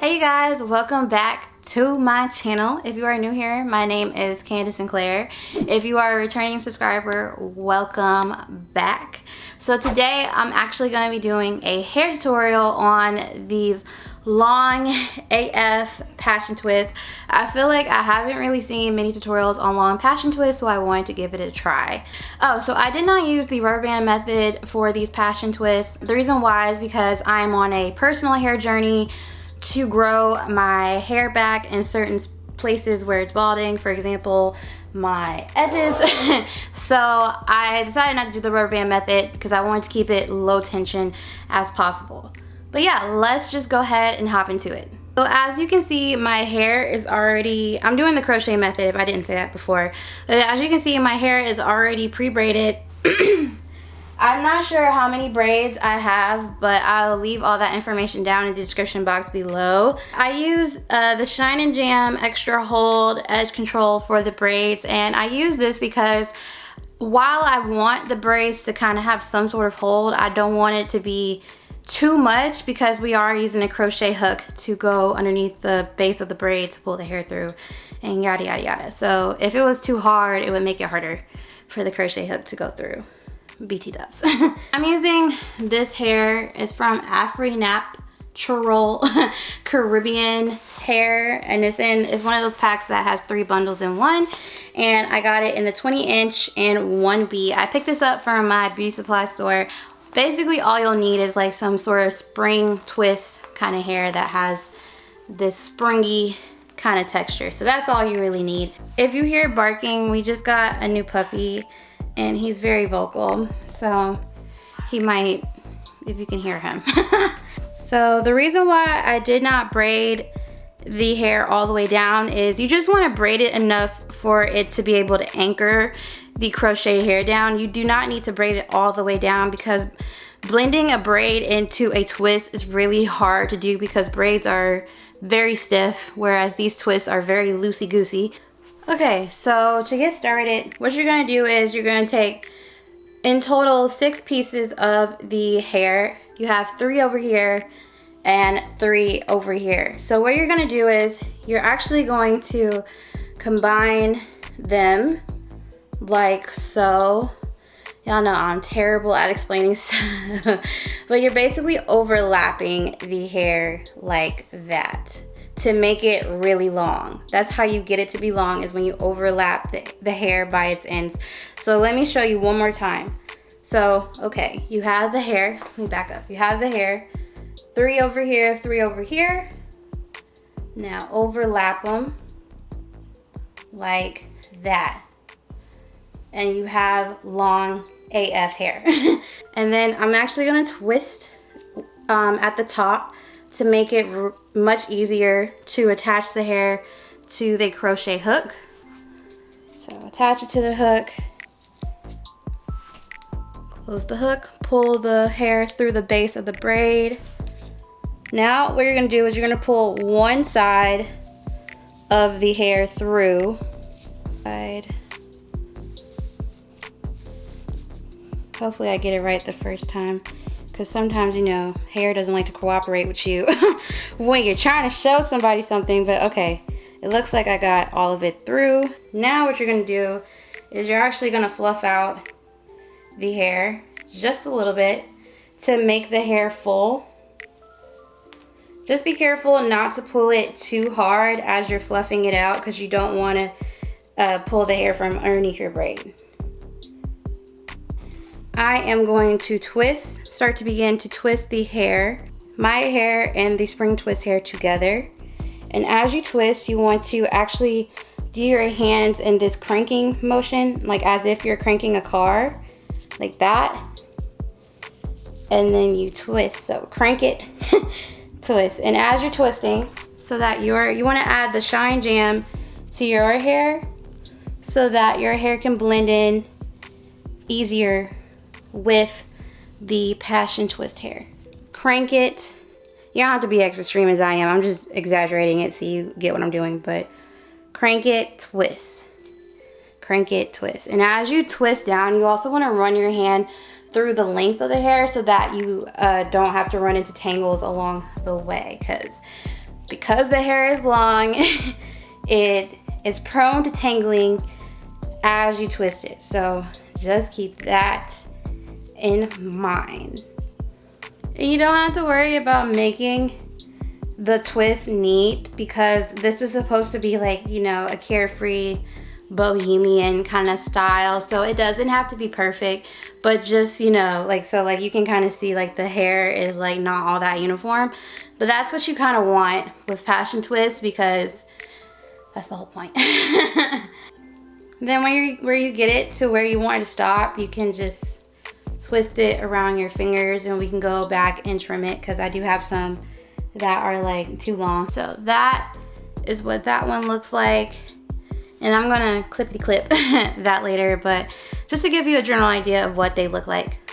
Hey you guys, welcome back to my channel. If you are new here, my name is Candace Sinclaire. If you are a returning subscriber, welcome back. So today I'm actually going to be doing a hair tutorial on these long AF passion twists. I feel like I haven't really seen many tutorials on long passion twists, so I wanted to give it a try. Oh, so I did not use the rubber band method for these passion twists. The reason why is because I'm on a personal hair journey to grow my hair back in certain places where it's balding, for example my edges. So I decided not to do the rubber band method because I wanted to keep it low tension as possible. But yeah, let's just go ahead and hop into it. So as you can see, my hair is already, I'm doing the crochet method if I didn't say that before, but as you can see, my hair is already pre-braided. I'm not sure how many braids I have, but I'll leave all that information down in the description box below. I use the Shine and Jam Extra Hold Edge Control for the braids, and I use this because while I want the braids to kind of have some sort of hold, I don't want it to be too much because we are using a crochet hook to go underneath the base of the braid to pull the hair through and yada yada yada. So if it was too hard, it would make it harder for the crochet hook to go through. BT dubs. I'm using this hair. It's from Afri Naptural Caribbean hair, and it's one of those packs that has 3 bundles in one, and I got it in the 20-inch and 1B. I picked this up from my beauty supply store. Basically all you'll need is like some sort of spring twist kind of hair that has this springy kind of texture. So that's all you really need. If you hear barking, we just got a new puppy and he's very vocal, so he might, if you can hear him. So the reason why I did not braid the hair all the way down is you just want to braid it enough for it to be able to anchor the crochet hair down. You do not need to braid it all the way down because blending a braid into a twist is really hard to do because braids are very stiff, whereas these twists are very loosey-goosey. Okay, so to get started, what you're gonna do is you're gonna take in total 6 pieces of the hair. You have 3 over here and 3 over here. So what you're gonna do is you're actually going to combine them like so. Y'all know I'm terrible at explaining stuff, but you're basically overlapping the hair like that to make it really long. That's how you get it to be long, is when you overlap the hair by its ends. So let me show you one more time. So, okay, you have the hair, let me back up. You have the hair, 3 over here, 3 over here. Now overlap them like that. And you have long AF hair. And then I'm actually gonna twist at the top to make it much easier to attach the hair to the crochet hook. So attach it to the hook, close the hook, pull the hair through the base of the braid. Now what you're gonna do is you're gonna pull one side of the hair through. Hopefully I get it right the first time, because sometimes, you know, hair doesn't like to cooperate with you when you're trying to show somebody something. But okay, it looks like I got all of it through. Now what you're gonna do is you're actually gonna fluff out the hair just a little bit to make the hair full. Just be careful not to pull it too hard as you're fluffing it out, because you don't want to pull the hair from underneath your braid. I am going to start to begin to twist the hair, my hair and the spring twist hair together. And as you twist, you want to actually do your hands in this cranking motion, like as if you're cranking a car, like that. And then you twist, so crank it, twist. And as you're twisting, so that you want to add the Shine Jam to your hair so that your hair can blend in easier with the passion twist hair. Crank it. You don't have to be as extreme as I am. I'm just exaggerating it so you get what I'm doing, but crank it, twist. Crank it, twist. And as you twist down, you also want to run your hand through the length of the hair so that you don't have to run into tangles along the way, because because the hair is long, it is prone to tangling as you twist it. So just keep that in mind. And you don't have to worry about making the twist neat, because this is supposed to be like, you know, a carefree bohemian kind of style. So it doesn't have to be perfect, but just, you know, like, so like you can kind of see like the hair is like not all that uniform, but that's what you kind of want with passion twists, because that's the whole point. Then where you get it to where you want it to stop, you can just twist it around your fingers, and we can go back and trim it, because I do have some that are like too long. So that is what that one looks like, and I'm gonna clippity clip that later, but just to give you a general idea of what they look like.